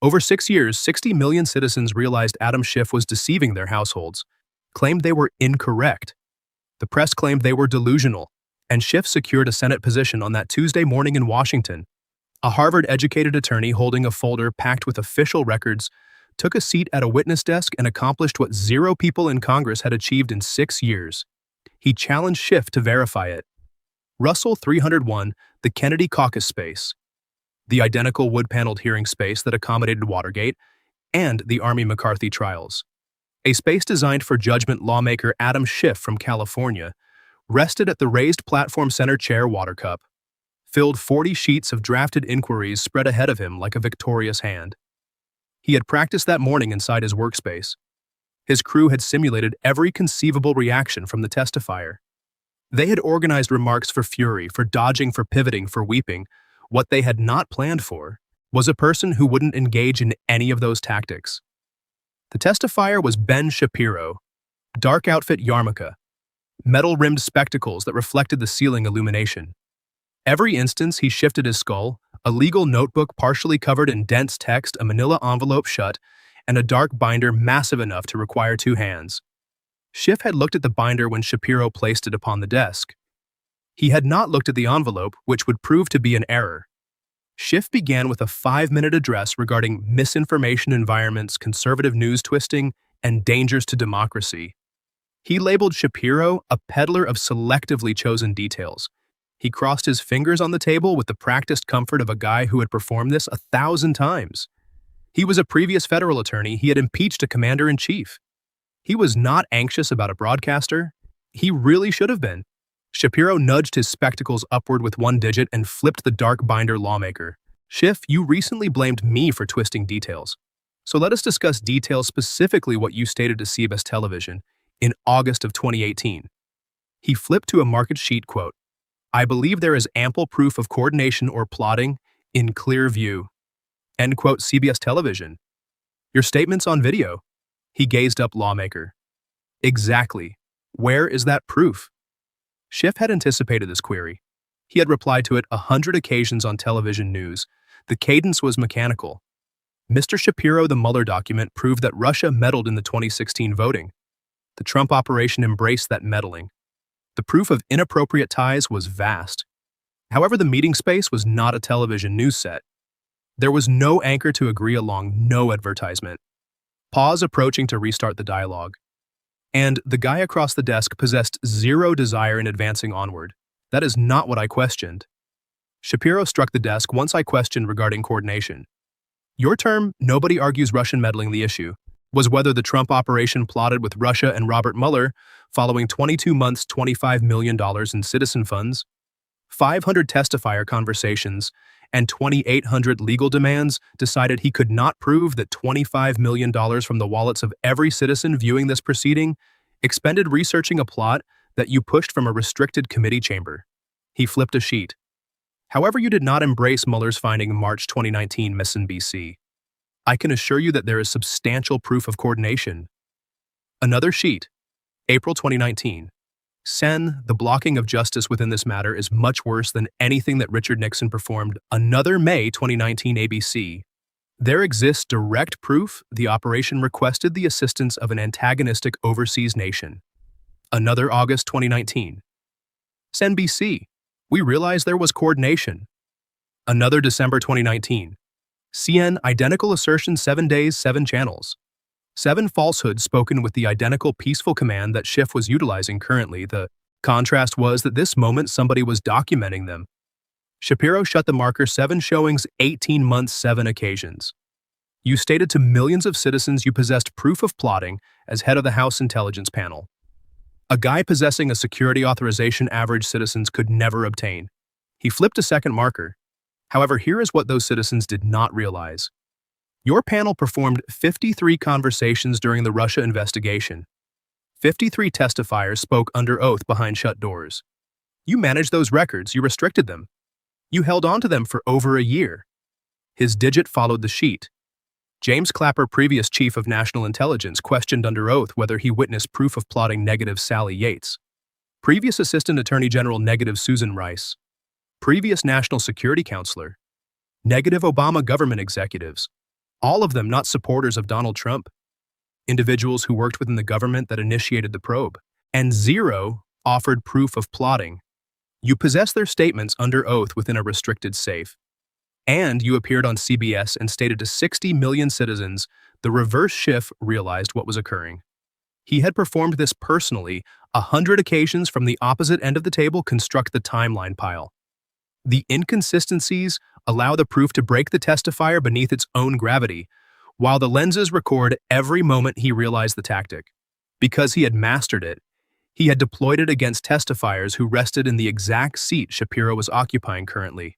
Over 6 years, 60 million citizens realized Adam Schiff was deceiving their households, claimed they were incorrect. The press claimed they were delusional, and Schiff secured a Senate position on that Tuesday morning in Washington. A Harvard-educated attorney holding a folder packed with official records took a seat at a witness desk and accomplished what 0 people in Congress had achieved in 6 years. He challenged Schiff to verify it. Russell 301, the Kennedy caucus space, the identical wood-paneled hearing space that accommodated Watergate, and the Army McCarthy trials. A space designed for judgment lawmaker Adam Schiff from California rested at the raised platform center chair water cup, filled 40 sheets of drafted inquiries spread ahead of him like a victorious hand. He had practiced that morning inside his workspace. His crew had simulated every conceivable reaction from the testifier. They had organized remarks for fury, for dodging, for pivoting, for weeping. What they had not planned for was a person who wouldn't engage in any of those tactics. The testifier was Ben Shapiro, dark outfit yarmulke, metal-rimmed spectacles that reflected the ceiling illumination. Every instance he shifted his skull, a legal notebook partially covered in dense text, a manila envelope shut, and a dark binder massive enough to require 2 hands. Schiff had looked at the binder when Shapiro placed it upon the desk. He had not looked at the envelope, which would prove to be an error. Schiff began with a 5-minute address regarding misinformation environments, conservative news twisting, and dangers to democracy. He labeled Shapiro a peddler of selectively chosen details. He crossed his fingers on the table with the practiced comfort of a guy who had performed this 1,000 times. He was a previous federal attorney. He had impeached a commander-in-chief. He was not anxious about a broadcaster. He really should have been. Shapiro nudged his spectacles upward with 1 digit and flipped the dark binder lawmaker. Schiff, you recently blamed me for twisting details. So let us discuss details, specifically what you stated to CBS Television in August of 2018. He flipped to a marked sheet, quote, "I believe there is ample proof of coordination or plotting in clear view." End quote, CBS Television. Your statement's on video. He gazed up lawmaker. Exactly. Where is that proof? Schiff had anticipated this query. He had replied to it 100 occasions on television news. The cadence was mechanical. Mr. Shapiro, the Mueller document proved that Russia meddled in the 2016 voting. The Trump operation embraced that meddling. The proof of inappropriate ties was vast. However, the meeting space was not a television news set. There was no anchor to agree along, no advertisement. Pause approaching to restart the dialogue. And the guy across the desk possessed 0 desire in advancing onward. That is not what I questioned. Shapiro struck the desk once I questioned regarding coordination. Your term, nobody argues Russian meddling the issue, was whether the Trump operation plotted with Russia and Robert Mueller following 22 months, $25 million in citizen funds, 500 testifier conversations, and 2,800 legal demands decided he could not prove that $25 million from the wallets of every citizen viewing this proceeding expended researching a plot that you pushed from a restricted committee chamber. He flipped a sheet. However, you did not embrace Mueller's finding March 2019 MSNBC. I can assure you that there is substantial proof of coordination. Another sheet. April 2019. Sen, the blocking of justice within this matter is much worse than anything that Richard Nixon performed. Another May 2019 ABC. There exists direct proof the operation requested the assistance of an antagonistic overseas nation. Another August 2019. CNBC. We realized there was coordination. Another December 2019. CN, identical assertion 7 days, 7 channels. 7 falsehoods spoken with the identical peaceful command that Schiff was utilizing currently. The contrast was that this moment somebody was documenting them. Shapiro shut the marker 7 showings, 18 months, 7 occasions. You stated to millions of citizens you possessed proof of plotting as head of the House Intelligence Panel. A guy possessing a security authorization average citizens could never obtain. He flipped a second marker. However, here is what those citizens did not realize. Your panel performed 53 conversations during the Russia investigation. 53 testifiers spoke under oath behind shut doors. You managed those records, you restricted them. You held on to them for over a year. His digit followed the sheet. James Clapper, previous chief of national intelligence, questioned under oath whether he witnessed proof of plotting negative Sally Yates. Previous assistant attorney general negative Susan Rice. Previous national security counselor. Negative Obama government executives. all of them not supporters of Donald Trump, individuals who worked within the government that initiated the probe, and 0 offered proof of plotting. You possess their statements under oath within a restricted safe. And you appeared on CBS and stated to 60 million citizens the reverse Schiff realized what was occurring. He had performed this personally. 100 occasions from the opposite end of the table construct the timeline pile. The inconsistencies allow the proof to break the testifier beneath its own gravity, while the lenses record every moment he realized the tactic. Because he had mastered it, he had deployed it against testifiers who rested in the exact seat Shapiro was occupying currently.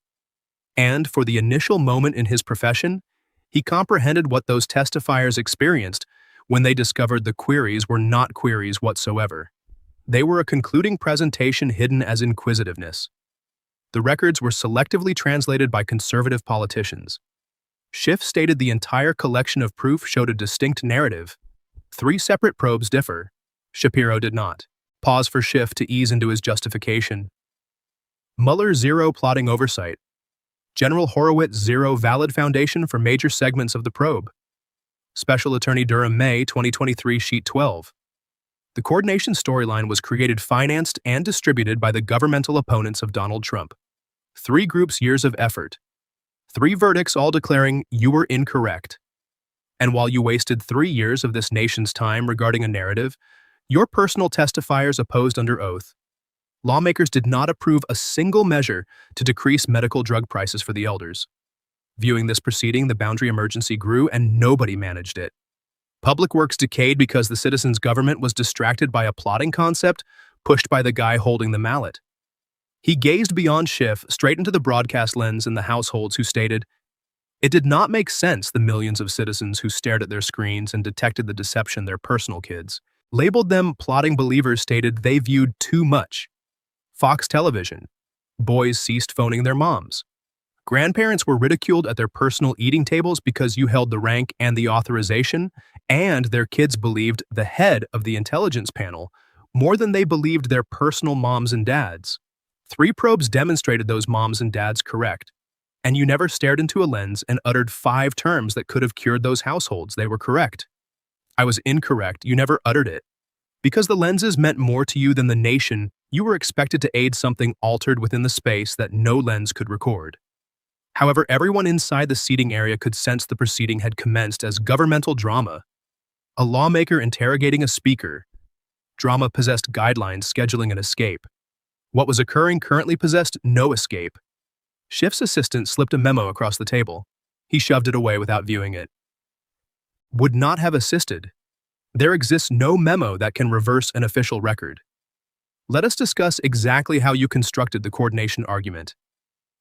And for the initial moment in his profession, he comprehended what those testifiers experienced when they discovered the queries were not queries whatsoever. They were a concluding presentation hidden as inquisitiveness. The records were selectively translated by conservative politicians. Schiff stated the entire collection of proof showed a distinct narrative. 3 separate probes differ. Shapiro did not. Pause for Schiff to ease into his justification. Mueller 0 plotting oversight. General Horowitz 0 valid foundation for major segments of the probe. Special Attorney Durham May 2023 Sheet 12. The coordination storyline was created, financed, and distributed by the governmental opponents of Donald Trump. 3 groups' years of effort. 3 verdicts all declaring you were incorrect. And while you wasted 3 years of this nation's time regarding a narrative, your personal testifiers opposed under oath. Lawmakers did not approve a single measure to decrease medical drug prices for the elders. Viewing this proceeding, the boundary emergency grew and nobody managed it. Public works decayed because the citizens' government was distracted by a plotting concept pushed by the guy holding the mallet. He gazed beyond Schiff straight into the broadcast lens in the households who stated, it did not make sense the millions of citizens who stared at their screens and detected the deception their personal kids, labeled them plotting believers, stated they viewed too much. Fox Television. Boys ceased phoning their moms. Grandparents were ridiculed at their personal eating tables because you held the rank and the authorization, and their kids believed the head of the intelligence panel more than they believed their personal moms and dads. 3 probes demonstrated those moms and dads correct, and you never stared into a lens and uttered 5 terms that could have cured those households. They were correct. I was incorrect. You never uttered it. Because the lenses meant more to you than the nation, you were expected to aid something altered within the space that no lens could record. However, everyone inside the seating area could sense the proceeding had commenced as governmental drama. A lawmaker interrogating a speaker. Drama possessed guidelines scheduling an escape. What was occurring currently possessed no escape. Schiff's assistant slipped a memo across the table. He shoved it away without viewing it. Would not have assisted. There exists no memo that can reverse an official record. Let us discuss exactly how you constructed the coordination argument.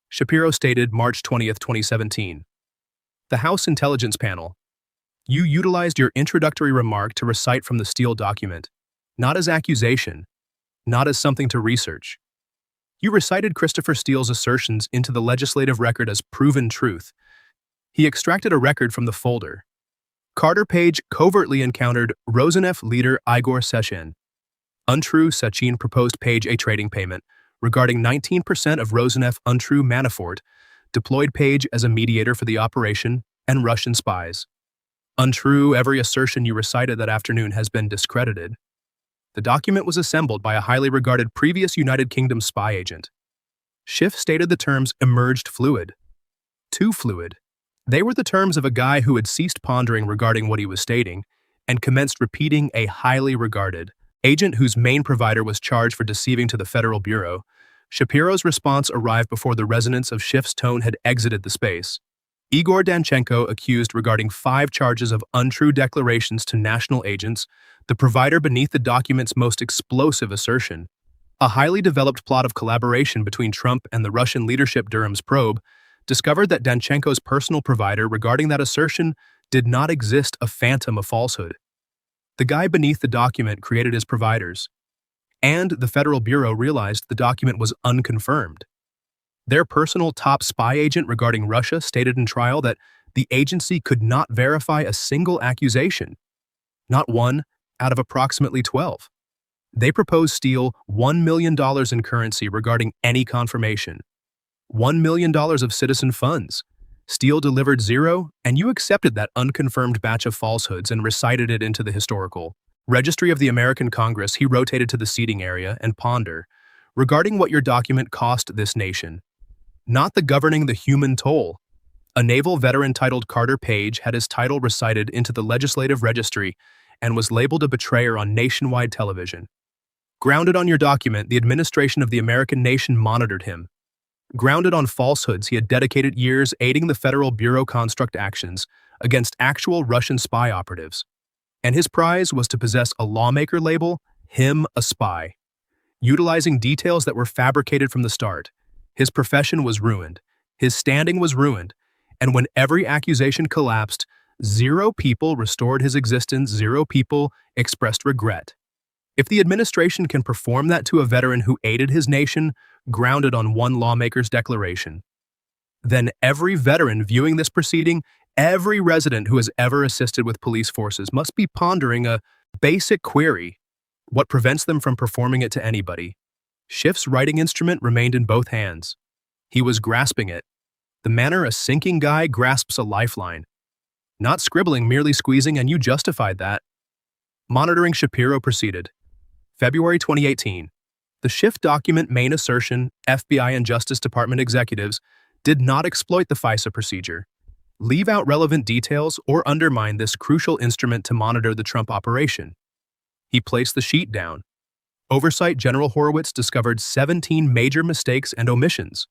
Shapiro stated March 20th, 2017. The House Intelligence Panel. You utilized your introductory remark to recite from the Steele document, not as accusation, not as something to research. You recited Christopher Steele's assertions into the legislative record as proven truth. He extracted a record from the folder. Carter Page covertly encountered Rosneft leader Igor Sechin. Untrue, Sechin proposed Page a trading payment regarding 19% of Rosneft untrue Manafort, deployed Page as a mediator for the operation, and Russian spies. Untrue, every assertion you recited that afternoon has been discredited. The document was assembled by a highly regarded previous United Kingdom spy agent. Schiff stated the terms emerged fluid. Too fluid. They were the terms of a guy who had ceased pondering regarding what he was stating and commenced repeating a highly regarded agent whose main provider was charged for deceiving to the Federal Bureau. Shapiro's response arrived before the resonance of Schiff's tone had exited the space. Igor Danchenko accused regarding 5 charges of untrue declarations to national agents, the provider beneath the document's most explosive assertion. A highly developed plot of collaboration between Trump and the Russian leadership. Durham's probe discovered that Danchenko's personal provider regarding that assertion did not exist, a phantom of falsehood. The guy beneath the document created his providers, and the Federal Bureau realized the document was unconfirmed. Their personal top spy agent regarding Russia stated in trial that the agency could not verify a single accusation, not one out of approximately 12. They proposed Steele $1 million in currency regarding any confirmation, $1 million of citizen funds, Steele delivered 0, and you accepted that unconfirmed batch of falsehoods and recited it into the historical Registry of the American Congress. He rotated to the seating area and ponder, regarding what your document cost this nation, not the governing the human toll. A naval veteran titled Carter Page had his title recited into the legislative registry and was labeled a betrayer on nationwide television. Grounded on your document, the administration of the American nation monitored him. Grounded on falsehoods, he had dedicated years aiding the Federal Bureau construct actions against actual Russian spy operatives. And his prize was to possess a lawmaker label, him a spy. Utilizing details that were fabricated from the start, his profession was ruined, his standing was ruined, and when every accusation collapsed, 0 people restored his existence, 0 people expressed regret. If the administration can perform that to a veteran who aided his nation, grounded on one lawmaker's declaration, then every veteran viewing this proceeding, every resident who has ever assisted with police forces must be pondering a basic query: what prevents them from performing it to anybody? Schiff's writing instrument remained in both hands. He was grasping it, the manner a sinking guy grasps a lifeline. Not scribbling, merely squeezing, and you justified that. Monitoring Shapiro proceeded. February 2018. The Schiff document main assertion: FBI and Justice Department executives did not exploit the FISA procedure, leave out relevant details, or undermine this crucial instrument to monitor the Trump operation. He placed the sheet down. Oversight General Horowitz discovered 17 major mistakes and omissions.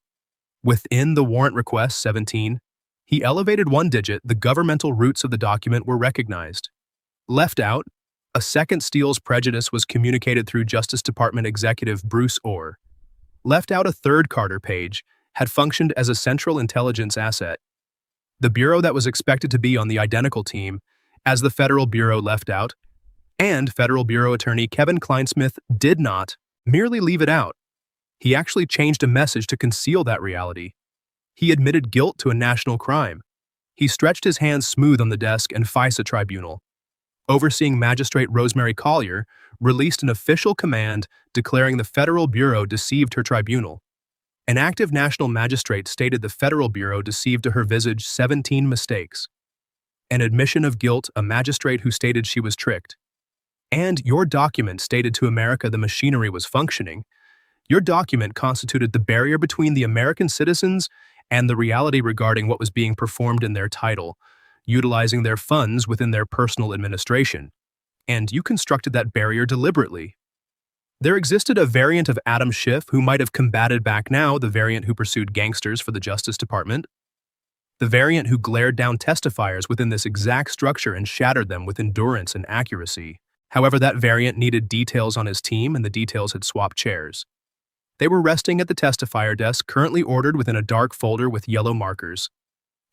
Within the warrant request 17, he elevated one digit. The governmental roots of the document were recognized. Left out, a second Steele's prejudice was communicated through Justice Department Executive Bruce Orr. Left out, a third Carter Page had functioned as a central intelligence asset. The bureau that was expected to be on the identical team as the Federal Bureau left out, and Federal Bureau Attorney Kevin Kleinsmith did not merely leave it out. He actually changed a message to conceal that reality. He admitted guilt to a national crime. He stretched his hands smooth on the desk, and FISA tribunal, overseeing Magistrate Rosemary Collier, released an official command declaring the Federal Bureau deceived her tribunal. An active national magistrate stated the Federal Bureau deceived to her visage 17 mistakes. An admission of guilt, a magistrate who stated she was tricked. And your document stated to America the machinery was functioning. Your document constituted the barrier between the American citizens and the reality regarding what was being performed in their title, utilizing their funds within their personal administration. And you constructed that barrier deliberately. There existed a variant of Adam Schiff who might have combated back now, the variant who pursued gangsters for the Justice Department, the variant who glared down testifiers within this exact structure and shattered them with endurance and accuracy. However, that variant needed details on his team, and the details had swapped chairs. They were resting at the testifier desk, currently ordered within a dark folder with yellow markers.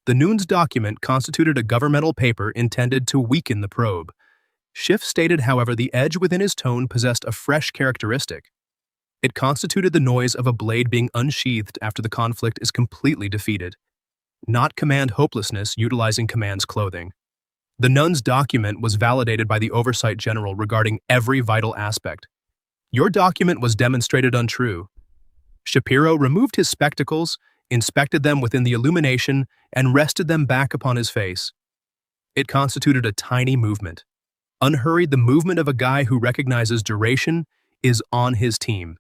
The Nunes document constituted a governmental paper intended to weaken the probe. Schiff stated, however, the edge within his tone possessed a fresh characteristic. It constituted the noise of a blade being unsheathed after the conflict is completely defeated, not command hopelessness utilizing command's clothing. The Nunes document was validated by the Oversight General regarding every vital aspect. Your document was demonstrated untrue. Shapiro removed his spectacles, inspected them within the illumination, and rested them back upon his face. It constituted a tiny movement. Unhurried, the movement of a guy who recognizes duration is on his team.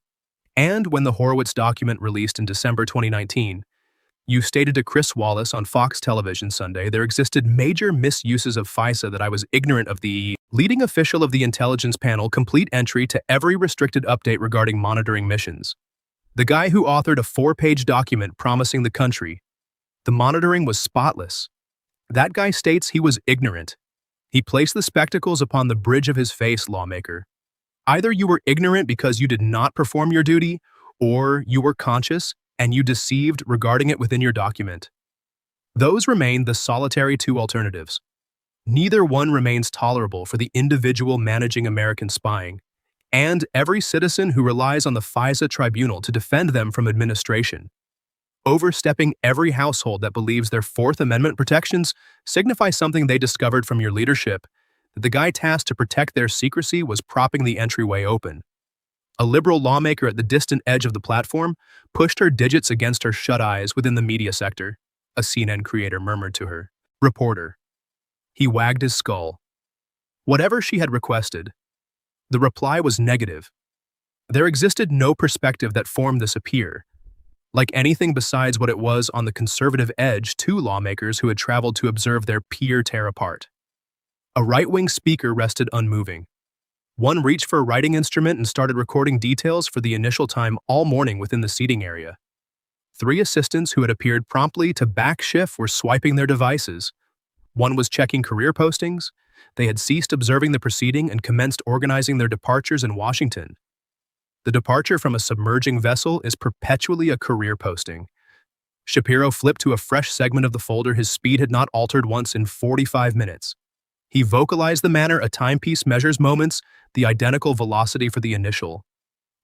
And when the Horowitz document released in December 2019, you stated to Chris Wallace on Fox Television Sunday, there existed major misuses of FISA that I was ignorant of. The leading official of the intelligence panel complete entry to every restricted update regarding monitoring missions. The guy who authored a 4-page document promising the country the monitoring was spotless. That guy states he was ignorant. He placed the spectacles upon the bridge of his face, lawmaker. Either you were ignorant because you did not perform your duty, or you were conscious and you deceived regarding it within your document. Those remain the solitary 2 alternatives. Neither one remains tolerable for the individual managing American spying, and every citizen who relies on the FISA tribunal to defend them from administration. Overstepping every household that believes their Fourth Amendment protections signify something they discovered from your leadership, that the guy tasked to protect their secrecy was propping the entryway open. A liberal lawmaker at the distant edge of the platform pushed her digits against her shut eyes within the media sector. a CNN creator murmured to her. Reporter. He wagged his skull. Whatever she had requested. The reply was negative. There existed no perspective that formed this appear, like anything besides what it was on the conservative edge two lawmakers who had traveled to observe their peer tear apart. A right-wing speaker rested unmoving. One reached for a writing instrument and started recording details for the initial time all morning within the seating area. 3 assistants who had appeared promptly to back Schiff were swiping their devices. One was checking career postings. They had ceased observing the proceeding and commenced organizing their departures in Washington. The departure from a submerging vessel is perpetually a career posting. Shapiro flipped to a fresh segment of the folder. His speed had not altered once in 45 minutes. He vocalized the manner a timepiece measures moments, the identical velocity for the initial.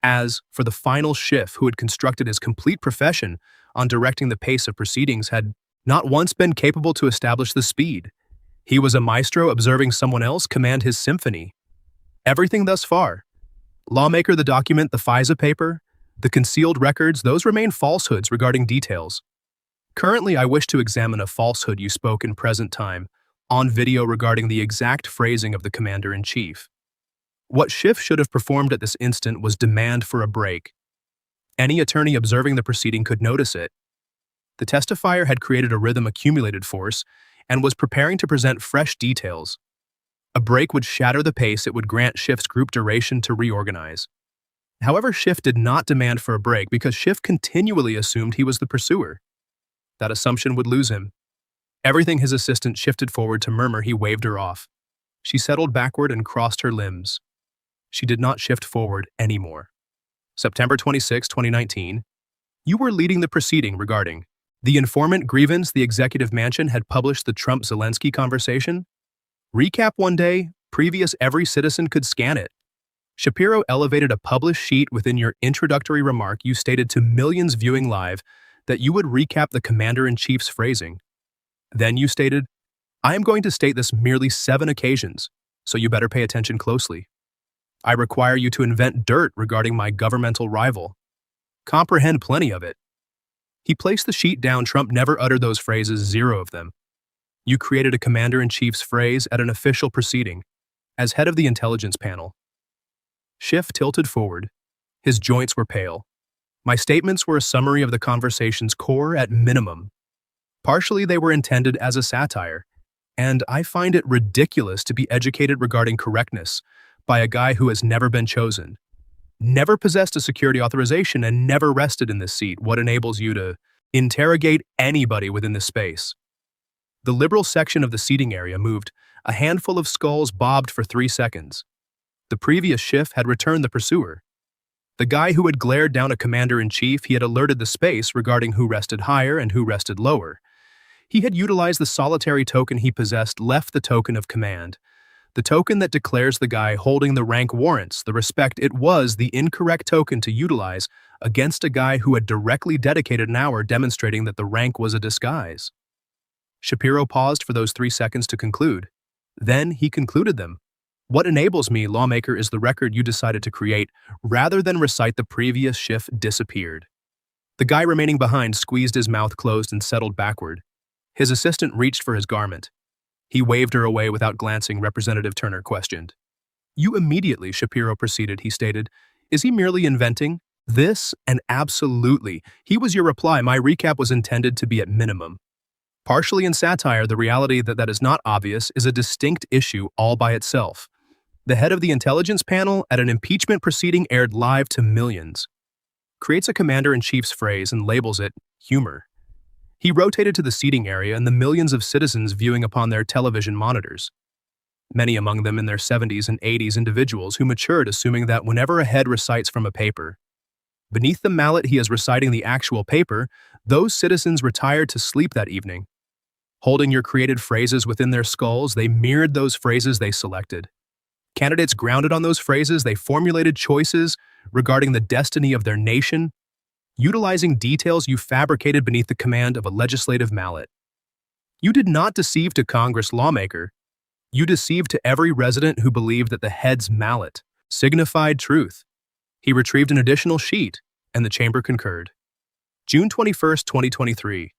As for the final Schiff, who had constructed his complete profession on directing the pace of proceedings, had not once been capable to establish the speed. He was a maestro observing someone else command his symphony. Everything thus far. Lawmaker, the document, the FISA paper, the concealed records, those remain falsehoods regarding details. Currently, I wish to examine a falsehood you spoke in present time, on video regarding the exact phrasing of the Commander-in-Chief. What Schiff should have performed at this instant was demand for a break. Any attorney observing the proceeding could notice it. The testifier had created a rhythm accumulated force and was preparing to present fresh details. A break would shatter the pace. It would grant Schiff's group duration to reorganize. However, Schiff did not demand for a break because Schiff continually assumed he was the pursuer. That assumption would lose him. Everything his assistant shifted forward to murmur, he waved her off. She settled backward and crossed her limbs. She did not shift forward anymore. September 26, 2019. You were leading the proceeding regarding the informant grievance. The executive mansion had published the Trump-Zelensky conversation. Recap one day, previous every citizen could scan it. Shapiro elevated a published sheet. Within your introductory remark, you stated to millions viewing live that you would recap the Commander-in-Chief's phrasing. Then you stated, I am going to state this merely 7 occasions, so you better pay attention closely. I require you to invent dirt regarding my governmental rival. Comprehend plenty of it. He placed the sheet down. Trump never uttered those phrases, 0 of them. You created a Commander-in-Chief's phrase at an official proceeding, as head of the intelligence panel. Schiff tilted forward. His joints were pale. My statements were a summary of the conversation's core at minimum. Partially they were intended as a satire, and I find it ridiculous to be educated regarding correctness by a guy who has never been chosen, never possessed a security authorization, and never rested in this seat. What enables you to interrogate anybody within this space? The liberal section of the seating area moved. A handful of skulls bobbed for 3 seconds. The previous Schiff had returned the pursuer. The guy who had glared down a Commander-in-Chief, he had alerted the space regarding who rested higher and who rested lower. He had utilized the solitary token he possessed, left the token of command. The token that declares the guy holding the rank warrants the respect. It was the incorrect token to utilize against a guy who had directly dedicated an hour demonstrating that the rank was a disguise. Shapiro paused for those 3 seconds to conclude. Then he concluded them. What enables me, lawmaker, is the record you decided to create, rather than recite the previous Schiff disappeared. The guy remaining behind squeezed his mouth closed and settled backward. His assistant reached for his garment. He waved her away without glancing. Representative Turner questioned. You immediately, Shapiro proceeded, he stated. Is he merely inventing? This, and absolutely. He was your reply. My recap was intended to be at minimum. Partially in satire, the reality that is not obvious is a distinct issue all by itself. The head of the intelligence panel at an impeachment proceeding aired live to millions. Creates a Commander-in-Chief's phrase and labels it humor. He rotated to the seating area and the millions of citizens viewing upon their television monitors. Many among them in their 70s and 80s, individuals who matured assuming that whenever a head recites from a paper, beneath the mallet he is reciting the actual paper, those citizens retired to sleep that evening. Holding your created phrases within their skulls, they mirrored those phrases they selected. Candidates grounded on those phrases, they formulated choices regarding the destiny of their nation, utilizing details you fabricated beneath the command of a legislative mallet. You did not deceive to Congress, lawmaker. You deceived to every resident who believed that the head's mallet signified truth. He retrieved an additional sheet, and the chamber concurred. June 21, 2023.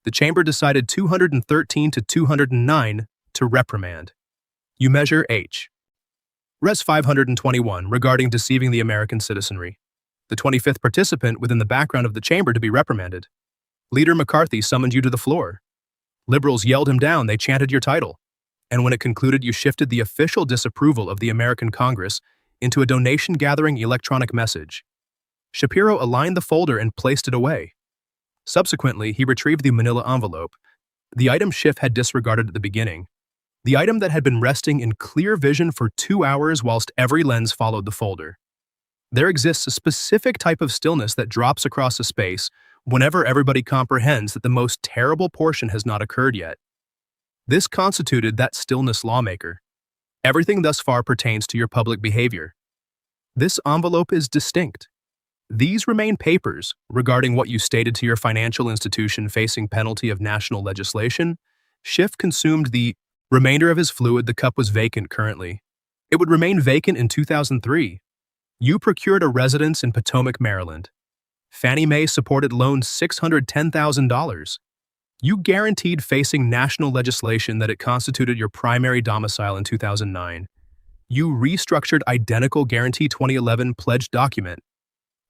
The chamber decided 213 to 209 to reprimand. You measure H. Res 521 regarding deceiving the American citizenry. The 25th participant within the background of the chamber to be reprimanded. Leader McCarthy summoned you to the floor. Liberals yelled him down, they chanted your title. And when it concluded, you shifted the official disapproval of the American Congress into a donation-gathering electronic message. Shapiro aligned the folder and placed it away. Subsequently, he retrieved the manila envelope, the item Schiff had disregarded at the beginning, the item that had been resting in clear vision for 2 hours whilst every lens followed the folder. There exists a specific type of stillness that drops across a space whenever everybody comprehends that the most terrible portion has not occurred yet. This constituted that stillness, lawmaker. Everything thus far pertains to your public behavior. This envelope is distinct. These remain papers regarding what you stated to your financial institution facing penalty of national legislation. Schiff consumed the remainder of his fluid. The cup was vacant currently. It would remain vacant in 2003. You procured a residence in Potomac, Maryland. Fannie Mae supported loans $610,000. You guaranteed facing national legislation that it constituted your primary domicile in 2009. You restructured identical guarantee 2011 pledged document.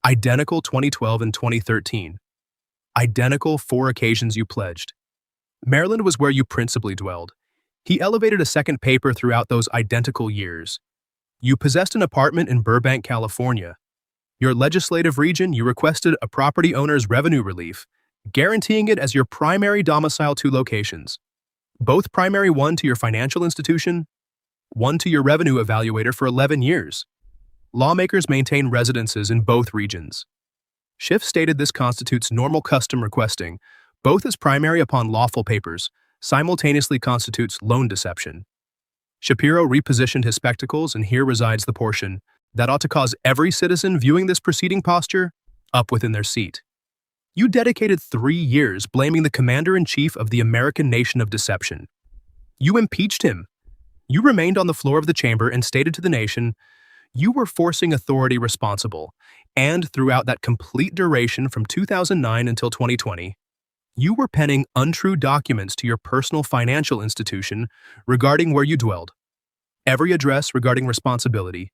Identical 2012 and 2013. Identical 4 occasions you pledged. Maryland was where you principally dwelled. He elevated a second paper throughout those identical years. You possessed an apartment in Burbank, California. Your legislative region, you requested a property owner's revenue relief, guaranteeing it as your primary domicile 2 locations. Both primary, one to your financial institution, one to your revenue evaluator for 11 years. Lawmakers maintain residences in both regions. Schiff stated this constitutes normal custom requesting, both as primary upon lawful papers, simultaneously constitutes loan deception. Shapiro repositioned his spectacles, and here resides the portion that ought to cause every citizen viewing this proceeding posture up within their seat. You dedicated 3 years blaming the commander-in-chief of the American nation of deception. You impeached him. You remained on the floor of the chamber and stated to the nation, you were forcing authority responsible, and throughout that complete duration from 2009 until 2020, you were penning untrue documents to your personal financial institution regarding where you dwelled. Every address regarding responsibility,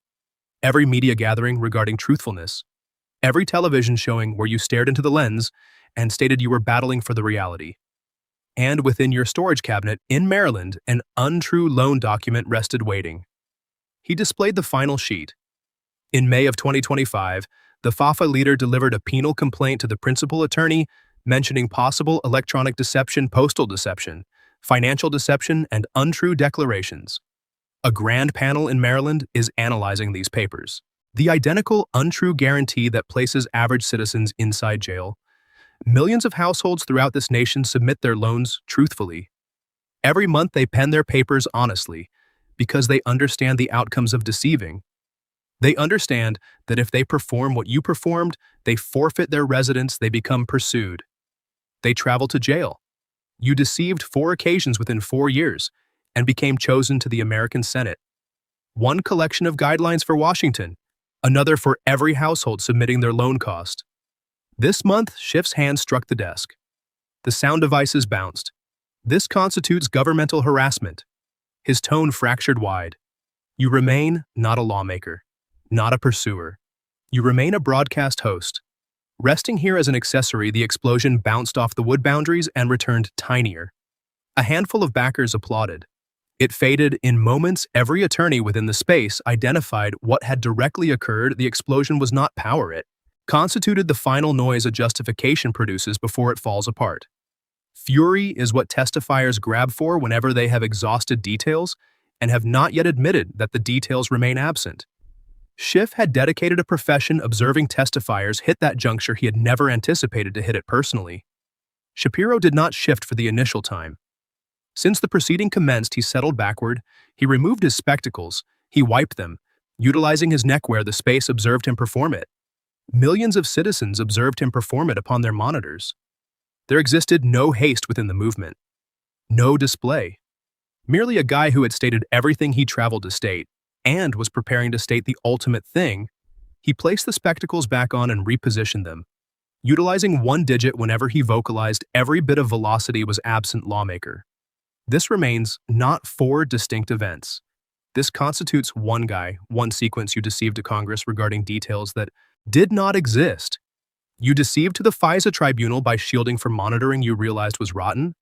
every media gathering regarding truthfulness, every television showing where you stared into the lens and stated you were battling for the reality. And within your storage cabinet in Maryland, an untrue loan document rested waiting. He displayed the final sheet. In May of 2025, the FAFA leader delivered a penal complaint to the principal attorney mentioning possible electronic deception, postal deception, financial deception, and untrue declarations. A grand panel in Maryland is analyzing these papers. The identical untrue guarantee that places average citizens inside jail. Millions of households throughout this nation submit their loans truthfully. Every month they pen their papers honestly because they understand the outcomes of deceiving. They understand that if they perform what you performed, they forfeit their residence, they become pursued. They travel to jail. You deceived 4 occasions within 4 years and became chosen to the American Senate. One collection of guidelines for Washington, another for every household submitting their loan cost. This month, Schiff's hand struck the desk. The sound devices bounced. This constitutes governmental harassment. His tone fractured wide. You remain not a lawmaker, not a pursuer. You remain a broadcast host. Resting here as an accessory, the explosion bounced off the wood boundaries and returned tinier. A handful of backers applauded. It faded in moments. Every attorney within the space identified what had directly occurred. The explosion was not power, it constituted the final noise a justification produces before it falls apart. Fury is what testifiers grab for whenever they have exhausted details and have not yet admitted that the details remain absent. Schiff had dedicated a profession observing testifiers hit that juncture he had never anticipated to hit it personally. Shapiro did not shift for the initial time. Since the proceeding commenced, he settled backward, he removed his spectacles, he wiped them, utilizing his neckwear. The space observed him perform it. Millions of citizens observed him perform it upon their monitors. There existed no haste within the movement, no display. Merely a guy who had stated everything he traveled to state and was preparing to state the ultimate thing. He placed the spectacles back on and repositioned them. utilizing one digit whenever he vocalized every bit of velocity was absent lawmaker. This remains not four distinct events. This constitutes one guy, one sequence you deceived to Congress regarding details that did not exist. You deceived to the FISA tribunal by shielding from monitoring you realized was rotten.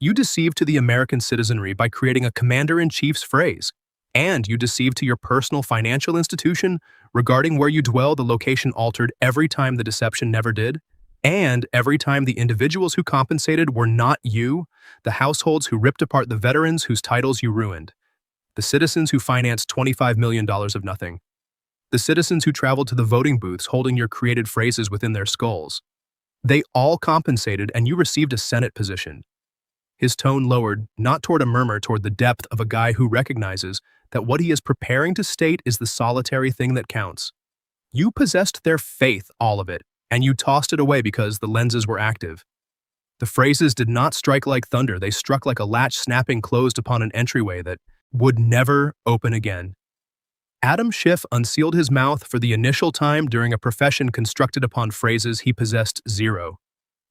You deceived to the American citizenry by creating a commander-in-chief's phrase. And you deceived to your personal financial institution regarding where you dwell, the location altered every time the deception never did. And every time the individuals who compensated were not you, the households who ripped apart the veterans whose titles you ruined, the citizens who financed $25 million of nothing, the citizens who traveled to the voting booths holding your created phrases within their skulls. They all compensated and you received a Senate position. His tone lowered, not toward a murmur, toward the depth of a guy who recognizes that what he is preparing to state is the solitary thing that counts. You possessed their faith, all of it, and you tossed it away because the lenses were active. The phrases did not strike like thunder, they struck like a latch snapping closed upon an entryway that would never open again. Adam Schiff unsealed his mouth for the initial time during a profession constructed upon phrases he possessed zero.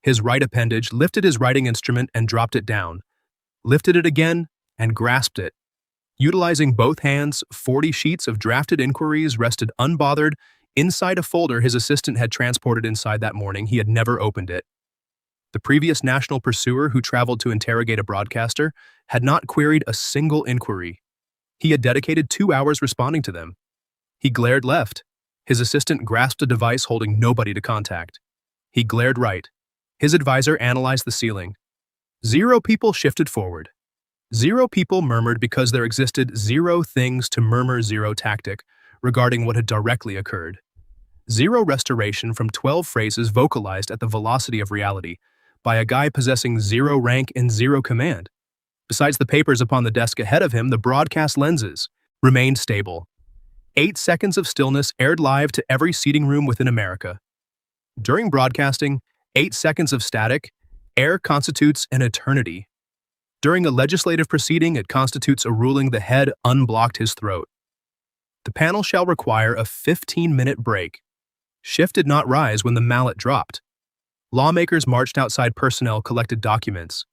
His right appendage lifted his writing instrument and dropped it down, lifted it again, and grasped it. Utilizing both hands, 40 sheets of drafted inquiries rested unbothered inside a folder his assistant had transported inside that morning. He had never opened it. The previous national pursuer who traveled to interrogate a broadcaster had not queried a single inquiry. He had dedicated 2 hours responding to them. He glared left. His assistant grasped a device holding nobody to contact. He glared right. His advisor analyzed the ceiling. 0 people shifted forward. 0 people murmured because there existed 0 things to murmur, 0 tactic regarding what had directly occurred. 0 restoration from 12 phrases vocalized at the velocity of reality by a guy possessing 0 rank and 0 command. Besides the papers upon the desk ahead of him, the broadcast lenses remained stable. 8 seconds of stillness aired live to every seating room within America. During broadcasting, 8 seconds of static air constitutes an eternity. During a legislative proceeding, it constitutes a ruling the head unblocked his throat. The panel shall require a 15-minute break. Schiff did not rise when the mallet dropped. Lawmakers marched outside, personnel collected documents.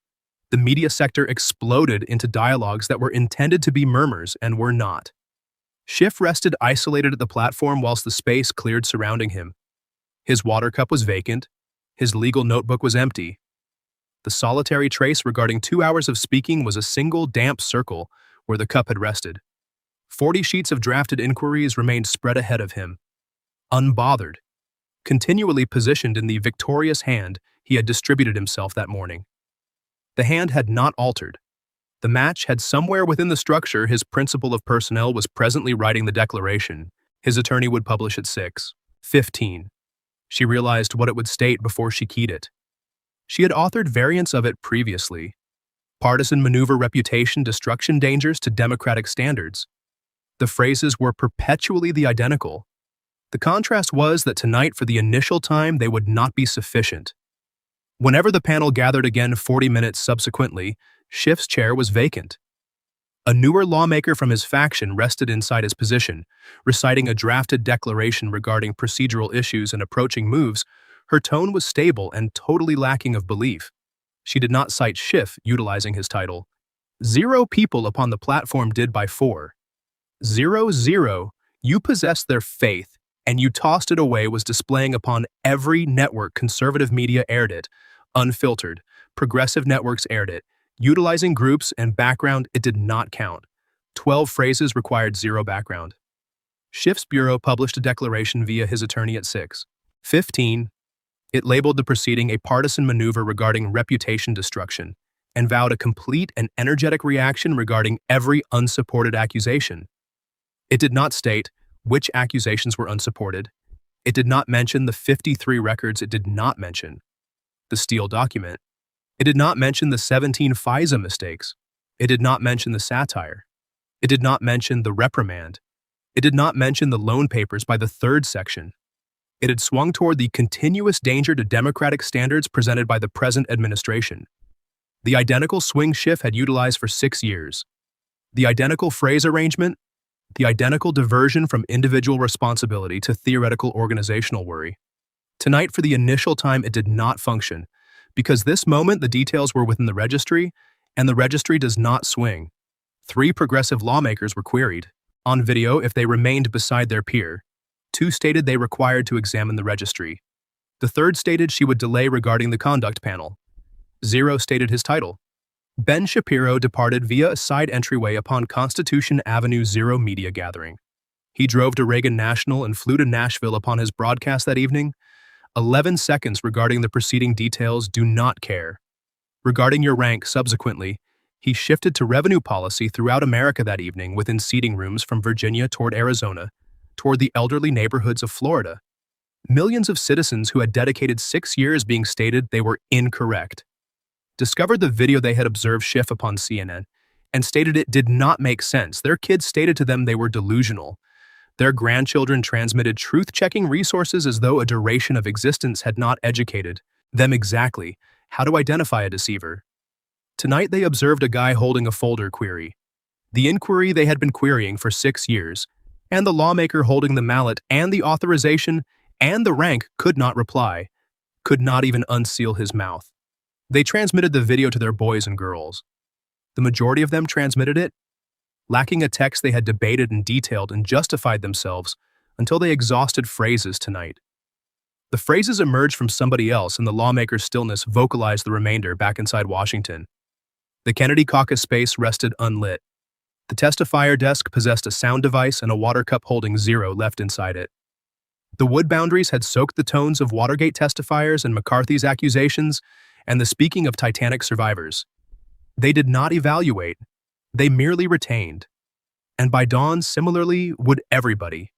The media sector exploded into dialogues that were intended to be murmurs and were not. Schiff rested isolated at the platform whilst the space cleared surrounding him. His water cup was vacant. His legal notebook was empty. The solitary trace regarding 2 hours of speaking was a single damp circle where the cup had rested. 40 sheets of drafted inquiries remained spread ahead of him. Unbothered, continually positioned in the victorious hand he had distributed himself that morning. The hand had not altered. The match had somewhere within the structure. His principal of personnel was presently writing the declaration. His attorney would publish at 6:15. She realized what it would state before she keyed it. She had authored variants of it previously. Partisan maneuver, reputation, destruction, dangers to democratic standards. The phrases were perpetually the identical. The contrast was that tonight, for the initial time, they would not be sufficient. Whenever the panel gathered again 40 minutes subsequently, Schiff's chair was vacant. A newer lawmaker from his faction rested inside his position, reciting a drafted declaration regarding procedural issues and approaching moves. Her tone was stable and totally lacking of belief. She did not cite Schiff utilizing his title. 0 people upon the platform did by 4. 0. You possessed their faith, and you tossed it away was displaying upon every network. Conservative media aired it. Unfiltered. Progressive networks aired it. Utilizing groups and background, it did not count. 12 phrases required 0 background. Schiff's bureau published a declaration via his attorney at 6:15. It labeled the proceeding a partisan maneuver regarding reputation destruction and vowed a complete and energetic reaction regarding every unsupported accusation. It did not state which accusations were unsupported. It did not mention the 53 records. It did not mention the Steele document. It did not mention the 17 FISA mistakes. It did not mention the satire. It did not mention the reprimand. It did not mention the loan papers by the 3rd section. It had swung toward the continuous danger to democratic standards presented by the present administration. The identical swing Schiff had utilized for 6 years. The identical phrase arrangement. The identical diversion from individual responsibility to theoretical organizational worry. Tonight, for the initial time, it did not function, because this moment the details were within the registry, and the registry does not swing. 3 progressive lawmakers were queried on video if they remained beside their peer. 2 stated they required to examine the registry. The third stated she would delay regarding the conduct panel. 0 stated his title. Ben Shapiro departed via a side entryway upon Constitution Avenue 0 media gathering. He drove to Reagan National and flew to Nashville upon his broadcast that evening. 11 seconds regarding the preceding details, do not care. Regarding your rank, subsequently, he shifted to revenue policy throughout America that evening within seating rooms from Virginia toward Arizona, toward the elderly neighborhoods of Florida. Millions of citizens who had dedicated 6 years being stated they were incorrect discovered the video they had observed Schiff upon CNN and stated it did not make sense. Their kids stated to them they were delusional. Their grandchildren transmitted truth-checking resources as though a duration of existence had not educated them exactly how to identify a deceiver. Tonight they observed a guy holding a folder query, the inquiry they had been querying for 6 years, and the lawmaker holding the mallet and the authorization and the rank could not reply, could not even unseal his mouth. They transmitted the video to their boys and girls. The majority of them transmitted it, lacking a text they had debated and detailed and justified themselves until they exhausted phrases tonight. The phrases emerged from somebody else, and the lawmaker's stillness vocalized the remainder back inside Washington. The Kennedy caucus space rested unlit. The testifier desk possessed a sound device and a water cup holding 0 left inside it. The wood boundaries had soaked the tones of Watergate testifiers and McCarthy's accusations and the speaking of Titanic survivors. They did not evaluate, they merely retained. And by dawn, similarly, would everybody.